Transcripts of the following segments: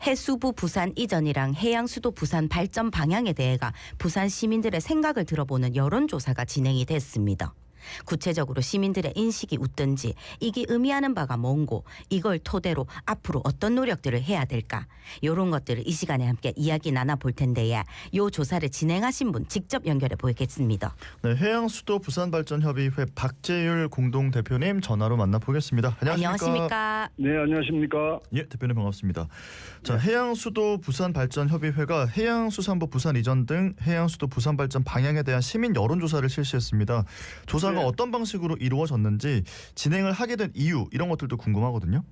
해수부 부산 이전이랑 해양수도 부산 발전 방향에 대해가 부산 시민들의 생각을 들어보는 여론조사가 진행이 됐습니다. 구체적으로 시민들의 인식이 어떤지, 이게 의미하는 바가 뭔고, 이걸 토대로 앞으로 어떤 노력들을 해야 될까, 이런 것들을 이 시간에 함께 이야기 나눠볼 텐데요. 이 조사를 진행하신 분 직접 연결해 보겠습니다. 네, 해양수도 부산발전협의회 박재율 공동대표님 전화로 만나보겠습니다. 안녕하십니까? 네, 안녕하십니까? 예, 대표님 반갑습니다. 자, 해양수도 부산발전협의회가 해양수산부 부산 이전 등 해양수도 부산발전 방향에 대한 시민 여론조사를 실시했습니다. 조사가 어떤 방식으로 이루어졌는지, 진행을 하게 된 이유, 이런 것들도 궁금하거든요.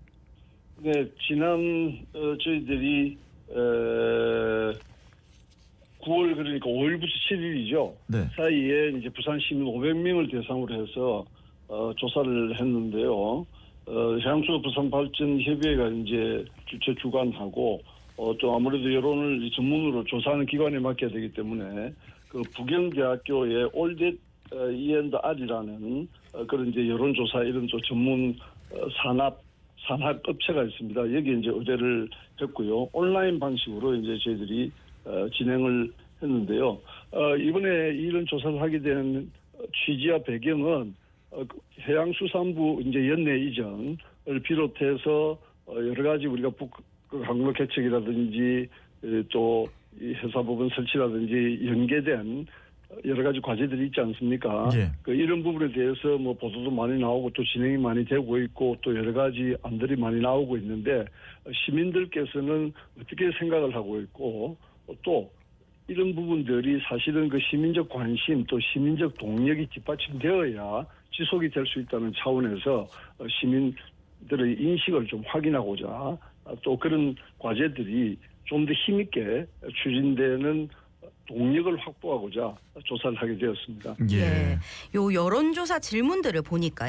네, 지난 저희들이 9월 그러니까 5일부터 7일이죠. 네. 사이에 이제 부산 시민 500명을 대상으로 해서 조사를 했는데요. 해양수도 부산발전협의회가 이제 주최 주관하고 또 아무래도 여론을 전문으로 조사하는 기관에 맡겨야 되기 때문에 그 부경대학교의 올댓 E&R이라는 그런 이제 여론조사 이런 전문 산업 업체가 있습니다. 여기 이제 의뢰를 했고요. 온라인 방식으로 이제 저희들이 진행을 했는데요. 이번에 이런 조사를 하게 된 취지와 배경은 해양수산부 이제 연내 이전을 비롯해서 여러 가지 우리가 항로 개척이라든지 또 이 회사부분 설치라든지 연계된 여러 가지 과제들이 있지 않습니까? 예. 이런 부분에 대해서 뭐 보도도 많이 나오고 또 진행이 많이 되고 있고 또 여러 가지 안들이 많이 나오고 있는데 시민들께서는 어떻게 생각을 하고 있고 또 이런 부분들이 사실은 그 시민적 관심 또 시민적 동력이 뒷받침되어야 지속이 될 수 있다는 차원에서 시민들의 인식을 좀 확인하고자 또 그런 과제들이 좀 더 힘있게 추진되는 동력을 확보하고자 조사를 하게 되었습니다. 예. 요 여론조사 질문들을 보니까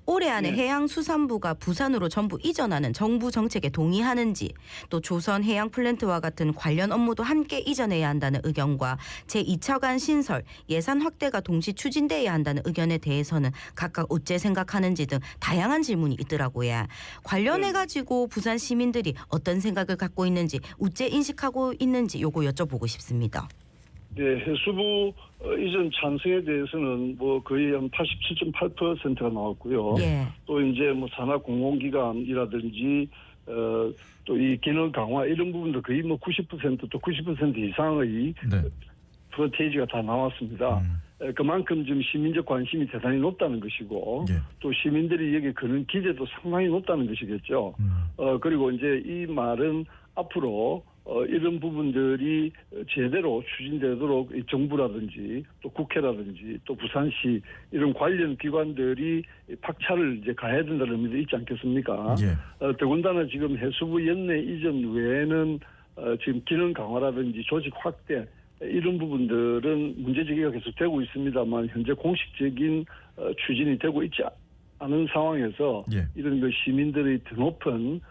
올해 안에 해양수산부가 부산으로 전부 이전하는 정부 정책에 동의하는지, 또 조선 해양 플랜트와 같은 관련 업무도 함께 이전해야 한다는 의견과 제2차관 신설, 예산 확대가 동시 추진돼야 한다는 의견에 대해서는 각각 어째 생각하는지 등 다양한 질문이 있더라고요. 관련해가지고 부산 시민들이 어떤 생각을 갖고 있는지, 어째 인식하고 있는지 요거 여쭤보고 싶습니다. 네, 해수부 이전 찬성에 대해서는 뭐 거의 한 87.8%가 나왔고요. 예. 또 이제 뭐 산하 공공기관이라든지 또 이 기능 강화 이런 부분도 거의 뭐 90% 또 90% 이상의 프로테이지가 다 나왔습니다. 그만큼 지금 시민적 관심이 대단히 높다는 것이고 또 시민들이 여기 거는 기대도 상당히 높다는 것이겠죠. 그리고 이제 이 말은 앞으로 이런 부분들이 제대로 추진되도록 정부라든지 또 국회라든지 또 부산시 이런 관련 기관들이 박차를 이제 가해야 된다는 의미도 있지 않겠습니까? 더군다나 지금 해수부 연내 이전 외에는 지금 기능 강화라든지 조직 확대 이런 부분들은 문제 제기가 계속 되고 있습니다만 현재 공식적인 추진이 되고 있지 않은 상황에서 이런 그 시민들의 드높은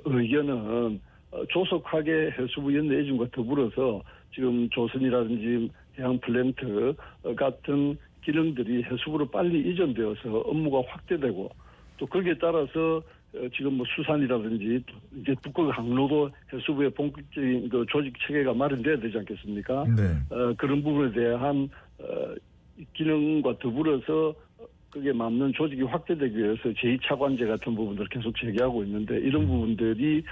의견은 조속하게 해수부 연내 이전과 더불어서 지금 조선이라든지 해양 플랜트 같은 기능들이 해수부로 빨리 이전되어서 업무가 확대되고 또 거기에 따라서 지금 뭐 수산이라든지 이제 북극 항로도 해수부의 본격적인 그 조직 체계가 마련돼야 되지 않겠습니까? 그런 부분에 대한 기능과 더불어서 그게 맞는 조직이 확대되기 위해서 제2차관제 같은 부분들을 계속 제기하고 있는데 이런 부분들이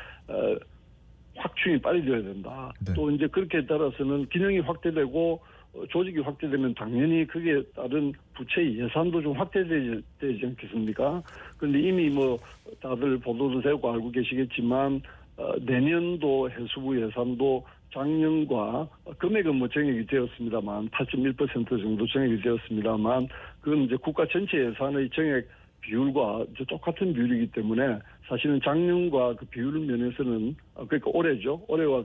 확충이 빨리 되어야 된다. 또 이제 그렇게 따라서는 기능이 확대되고 조직이 확대되면 당연히 그게 따른 부채 예산도 좀 확대되지 않겠습니까? 그런데 이미 뭐 다들 보도도 되고 알고 계시겠지만 내년도 해수부 예산도 작년과 금액은 뭐 정액이 되었습니다만 8.1% 정도 정액이 되었습니다만 그건 이제 국가 전체 예산의 정액 비율과 이제 똑같은 비율이기 때문에 사실은 작년과 그 비율 면에서는 그러니까 올해죠. 올해와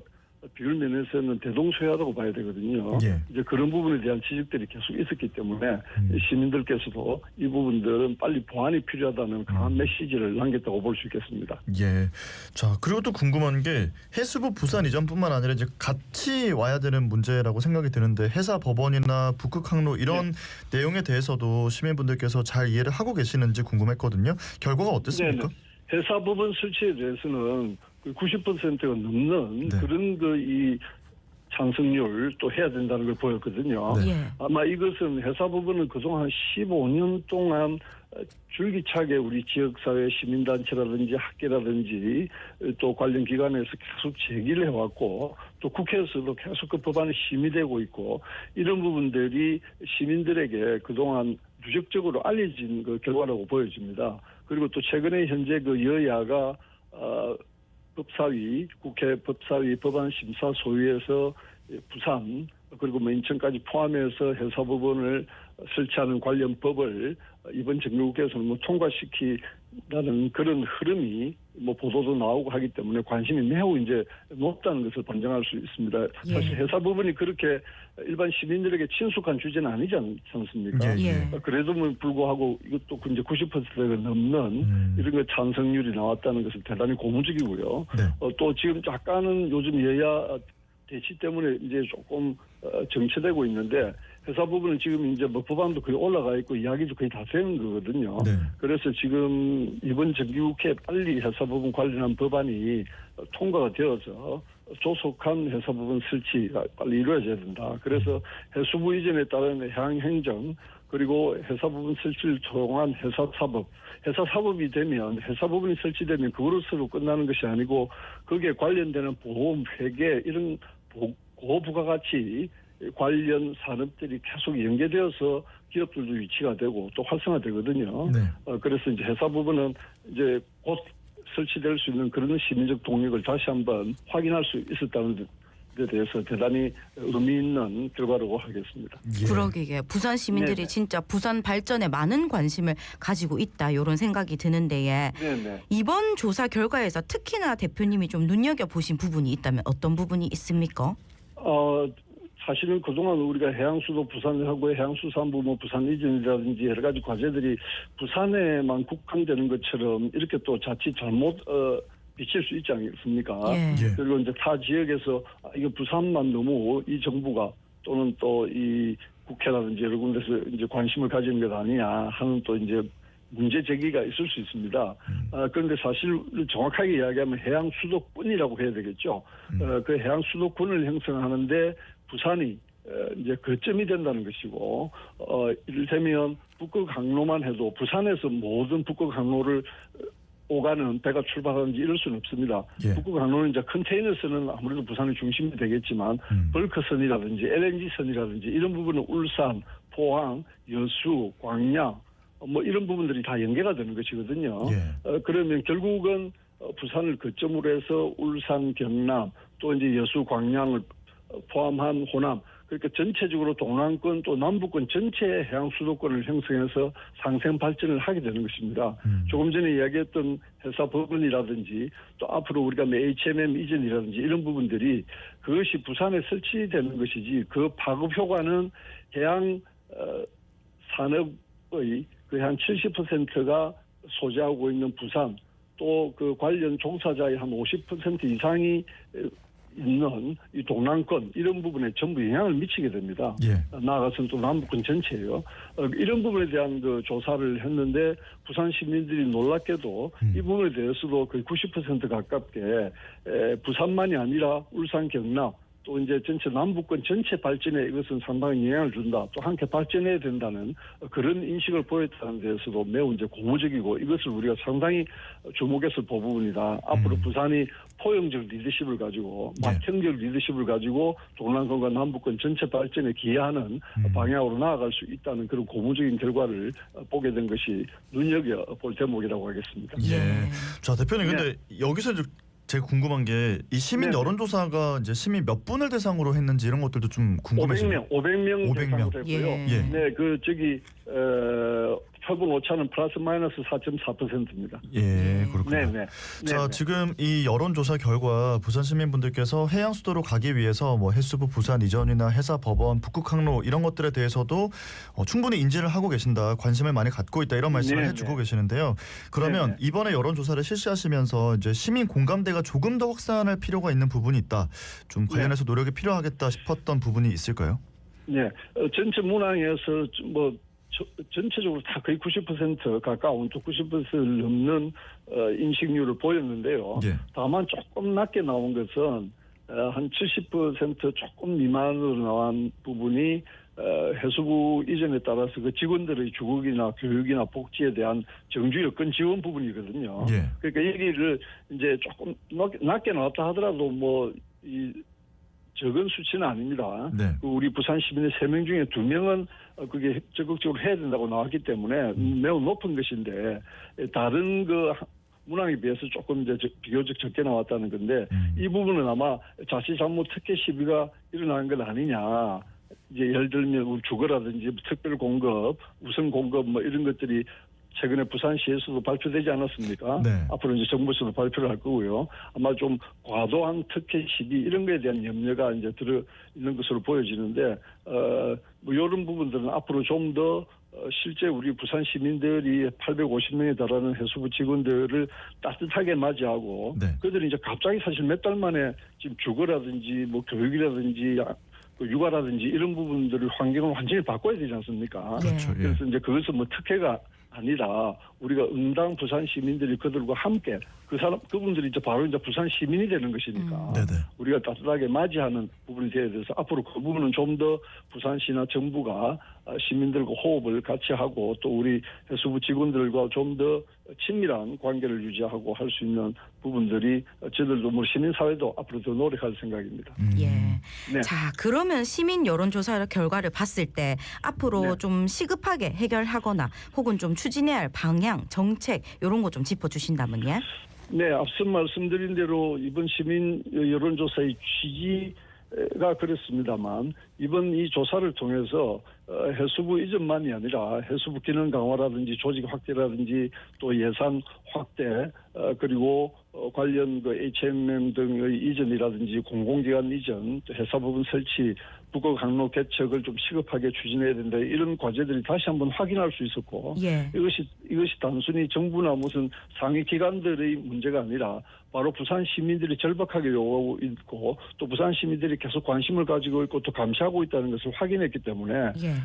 비율 면에서는 대동소이하다고 봐야 되거든요. 이제 그런 부분에 대한 지적들이 계속 있었기 때문에 시민들께서도 이 부분들은 빨리 보완이 필요하다는 강한 메시지를 남겼다고 볼 수 있겠습니다. 예. 자, 그리고 또 궁금한 게 해수부 부산 이전뿐만 아니라 이제 같이 와야 되는 문제라고 생각이 드는데 해사 법원이나 북극 항로 이런 내용에 대해서도 시민분들께서 잘 이해를 하고 계시는지 궁금했거든요. 결과가 어땠습니까? 회사 부분 설치에 대해서는 90%가 넘는 네. 그런 이 상승률 또 해야 된다는 걸 보였거든요. 네. 예. 아마 이것은 회사 부분은 그동안 15년 동안 줄기차게 우리 지역사회 시민단체라든지 학계라든지 또 관련 기관에서 계속 제기를 해왔고 또 국회에서도 계속 그 법안이 심의되고 있고 이런 부분들이 시민들에게 그동안 누적적으로 알려진 그 결과라고 보여집니다. 그리고 또 최근에 현재 그 여야가 법사위, 국회 법사위 법안심사 소위에서 부산 그리고 뭐 인천까지 포함해서 해사법원을 설치하는 관련 법을 이번 정기국회에서는 뭐 통과시키라는 그런 흐름이 뭐 보도도 나오고 하기 때문에 관심이 매우 이제 높다는 것을 반증할 수 있습니다. 예. 사실 해사법원이 그렇게 일반 시민들에게 친숙한 주제는 아니지 않습니까? 예. 그래도 불구하고 이것도 이제 90%가 넘는 이런 거 찬성률이 나왔다는 것은 대단히 고무적이고요. 네. 또 지금 약간은 요즘 여야 대치 때문에 이제 조금 정체되고 있는데 회사 부분은 지금 이제 뭐 법안도 거의 올라가 있고 이야기도 거의 다 되는 거거든요. 네. 그래서 지금 이번 정기국회에 빨리 회사 부분 관련한 법안이 통과가 되어서 조속한 회사 부분 설치가 빨리 이루어져야 된다. 그래서 해수부 이전에 따른 해양행정 그리고 회사 부분 설치를 통한 회사 사법이 되면 회사 부분이 설치되면 그것으로 끝나는 것이 아니고 거기에 관련되는 보험, 회계 이런 고부가가치 관련 산업들이 계속 연계되어서 기업들도 위치가 되고 또 활성화되거든요. 네. 그래서 이제 회사 부분은 이제 곧 설치될 수 있는 그런 시민적 동력을 다시 한번 확인할 수 있었다는 데 대해서 대단히 의미 있는 결과라고 하겠습니다. 예. 그러기에 부산 시민들이 네네. 진짜 부산 발전에 많은 관심을 가지고 있다 이런 생각이 드는데요. 네네. 이번 조사 결과에서 특히나 대표님이 좀 눈여겨보신 부분이 있다면 어떤 부분이 있습니까? 사실은 그동안 우리가 해양수도 부산하고 해양수산부 뭐 부산 이전이라든지 여러 가지 과제들이 부산에만 국한되는 것처럼 이렇게 또 자칫 잘못 비칠 수 있지 않겠습니까? 예. 예. 그리고 이제 타 지역에서 이거 부산만 너무 이 정부가 또는 또 이 국회라든지 여러 군데서 이제 관심을 가지는 것 아니냐 하는 또 이제 문제 제기가 있을 수 있습니다. 그런데 사실 정확하게 이야기하면 해양 수도권이라고 해야 되겠죠. 그 해양 수도권을 형성하는데 부산이 이제 거점이 된다는 것이고, 이를테면 북극 항로만 해도 부산에서 모든 북극 항로를 오가는 배가 출발하는지 이럴 수는 없습니다. 예. 북극 항로는 이제 컨테이너선은 아무래도 부산이 중심이 되겠지만 벌크선이라든지 LNG선이라든지 이런 부분은 울산, 포항, 여수, 광양 뭐 이런 부분들이 다 연계가 되는 것이거든요. 예. 그러면 결국은 부산을 거점으로 해서 울산, 경남 또 이제 여수, 광양을 포함한 호남 그러니까 전체적으로 동남권 또 남부권 전체 해양 수도권을 형성해서 상생 발전을 하게 되는 것입니다. 조금 전에 이야기했던 회사 법원이라든지 또 앞으로 우리가 HMM 이전이라든지 이런 부분들이 그것이 부산에 설치되는 것이지 그 파급 효과는 해양 산업의 거의 한 70%가 소재하고 있는 부산 또 그 관련 종사자의 한 50% 이상이 있는 이 동남권 이런 부분에 전부 영향을 미치게 됩니다. 예. 나아가서는 또 남북권 전체예요. 이런 부분에 대한 그 조사를 했는데 부산 시민들이 놀랍게도 이 부분에 대해서도 거의 90% 가깝게 부산만이 아니라 울산, 경남 또 이제 전체 남북권 전체 발전에 이것은 상당히 영향을 준다. 또 함께 발전해야 된다는 그런 인식을 보였다는 데에서도 매우 이제 고무적이고 이것을 우리가 상당히 주목해서 볼 부분이다. 앞으로 부산이 포용적 리더십을 가지고 맏형적 리더십을 가지고 동남권과 남북권 전체 발전에 기여하는 방향으로 나아갈 수 있다는 그런 고무적인 결과를 보게 된 것이 눈여겨볼 대목이라고 하겠습니다. 예. 자 대표님 근데 여기서 이제 제가 궁금한 게 이 시민 네네. 여론조사가 이제 시민 몇 분을 대상으로 했는지 이런 것들도 좀 궁금해지네요. 500명 500명. 대상으로 했고요. 예. 네, 그 저기 표본 오차는 플러스 마이너스 4.4%입니다. 예, 그렇군요. 네네. 자, 네네. 지금 이 여론조사 결과 부산 시민분들께서 해양 수도로 가기 위해서 뭐 해수부 부산 이전이나 해사 법원, 북극 항로 이런 것들에 대해서도 충분히 인지를 하고 계신다, 관심을 많이 갖고 있다 이런 말씀을 네네. 해주고 계시는데요. 그러면 네네. 이번에 여론조사를 실시하시면서 이제 시민 공감대가 조금 더 확산할 필요가 있는 부분이 있다, 좀 관련해서 노력이 필요하겠다 싶었던 부분이 있을까요? 네, 전체 문항에서 뭐 전체적으로 다 거의 90% 가까운 또 90%를 넘는 인식률을 보였는데요. 예. 다만 조금 낮게 나온 것은 한 70% 조금 미만으로 나온 부분이 해수부 이전에 따라서 그 직원들의 주거이나 교육이나 복지에 대한 정주 여건 지원 부분이거든요. 예. 그러니까 여기를 이제 조금 낮게 나왔다 하더라도 이 적은 수치는 아닙니다. 네. 우리 부산 시민의 3명 중에 2명은 그게 적극적으로 해야 된다고 나왔기 때문에 매우 높은 것인데 다른 그 문항에 비해서 조금 이제 비교적 적게 나왔다는 건데 이 부분은 아마 자칫잘못 특혜 시비가 일어나는 것 아니냐. 이제 예를 들면 우리 주거라든지 특별 공급, 우선 공급 뭐 이런 것들이 최근에 부산시에서도 발표되지 않았습니까? 네. 앞으로 이제 정부에서도 발표를 할 거고요. 아마 좀 과도한 특혜 시비 이런 거에 대한 염려가 이제 들어 있는 것으로 보여지는데 뭐 이런 부분들은 앞으로 좀 더 실제 우리 부산 시민들이 850명에 달하는 해수부 직원들을 따뜻하게 맞이하고 네. 그들이 이제 갑자기 사실 몇 달 만에 지금 주거라든지 뭐 교육이라든지 육아라든지 이런 부분들을 환경을 완전히 바꿔야 되지 않습니까? 그렇죠. 예. 그래서 이제 그것은 뭐 특혜가 아니라 우리가 응당 부산 시민들이 그들과 함께 그분들이 이제 바로 이제 부산 시민이 되는 것이니까 네네. 우리가 따뜻하게 맞이하는 부분이 돼야 돼서 앞으로 그 부분은 좀 더 부산시나 정부가 시민들과 호흡을 같이 하고 또 우리 해수부 직원들과 좀 더 친밀한 관계를 유지하고 할 수 있는 부분들이 저희들도 뭐 시민사회도 앞으로 더 노력할 생각입니다. 예. 네. 자, 그러면 시민 여론조사 결과를 봤을 때 앞으로 네. 좀 시급하게 해결하거나 혹은 좀 추진해야 할 방향, 정책 이런 거 좀 짚어주신다면요. 네, 앞서 말씀드린 대로 이번 시민 여론조사의 취지가 그렇습니다만 이번 이 조사를 통해서 해수부 이전만이 아니라 해수부 기능 강화라든지 조직 확대라든지 또 예산 확대 그리고 관련 그 HMM 등의 이전이라든지 공공기관 이전 또 회사부분 설치 북극 항로 개척을 좀 시급하게 추진해야 된다 이런 과제들이 다시 한번 확인할 수 있었고 예. 이것이 단순히 정부나 무슨 상위 기관들의 문제가 아니라 바로 부산 시민들이 절박하게 요구하고 있고 또 부산 시민들이 계속 관심을 가지고 있고 또 감시하고 있다는 것을 확인했기 때문에 예.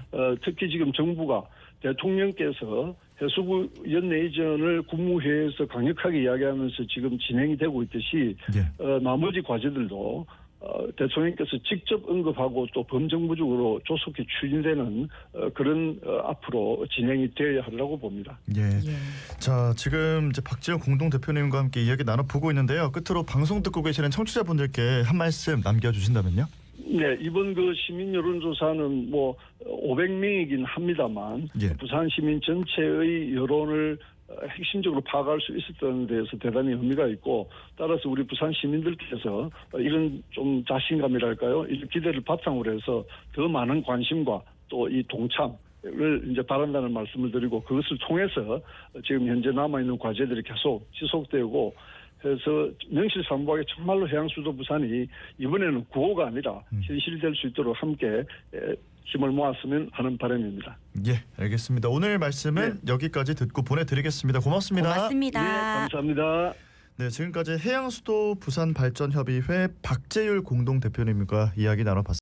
특히 지금 정부가 대통령께서 해수부 연내 이전을 국무회의에서 강력하게 이야기하면서 지금 진행이 되고 있듯이 예. 나머지 과제들도 대통령께서 직접 언급하고 또 범정부적으로 조속히 추진되는 그런 앞으로 진행이 되어야 하리라고 봅니다. 예. 예. 자, 지금 이제 박지원 공동대표님과 함께 이야기 나눠보고 있는데요. 끝으로 방송 듣고 계시는 청취자분들께 한 말씀 남겨주신다면요. 네, 이번 그 시민 여론조사는 뭐 500명이긴 합니다만 예. 부산 시민 전체의 여론을 핵심적으로 파악할 수 있었다는 데에서 대단히 의미가 있고 따라서 우리 부산 시민들께서 이런 좀 자신감이랄까요? 이런 기대를 바탕으로 해서 더 많은 관심과 또 이 동참을 이제 바란다는 말씀을 드리고 그것을 통해서 지금 현재 남아있는 과제들이 계속 지속되고 해서 명실상부하게 정말로 해양수도 부산이 이번에는 구호가 아니라 현실될 수 있도록 함께 힘을 모았으면 하는 바람입니다. 예, 알겠습니다. 오늘 말씀은 여기까지 듣고 보내드리겠습니다. 고맙습니다. 고맙습니다. 네, 감사합니다. 네, 지금까지 해양수도 부산발전협의회 박재율 공동대표님과 이야기 나눠봤습니다.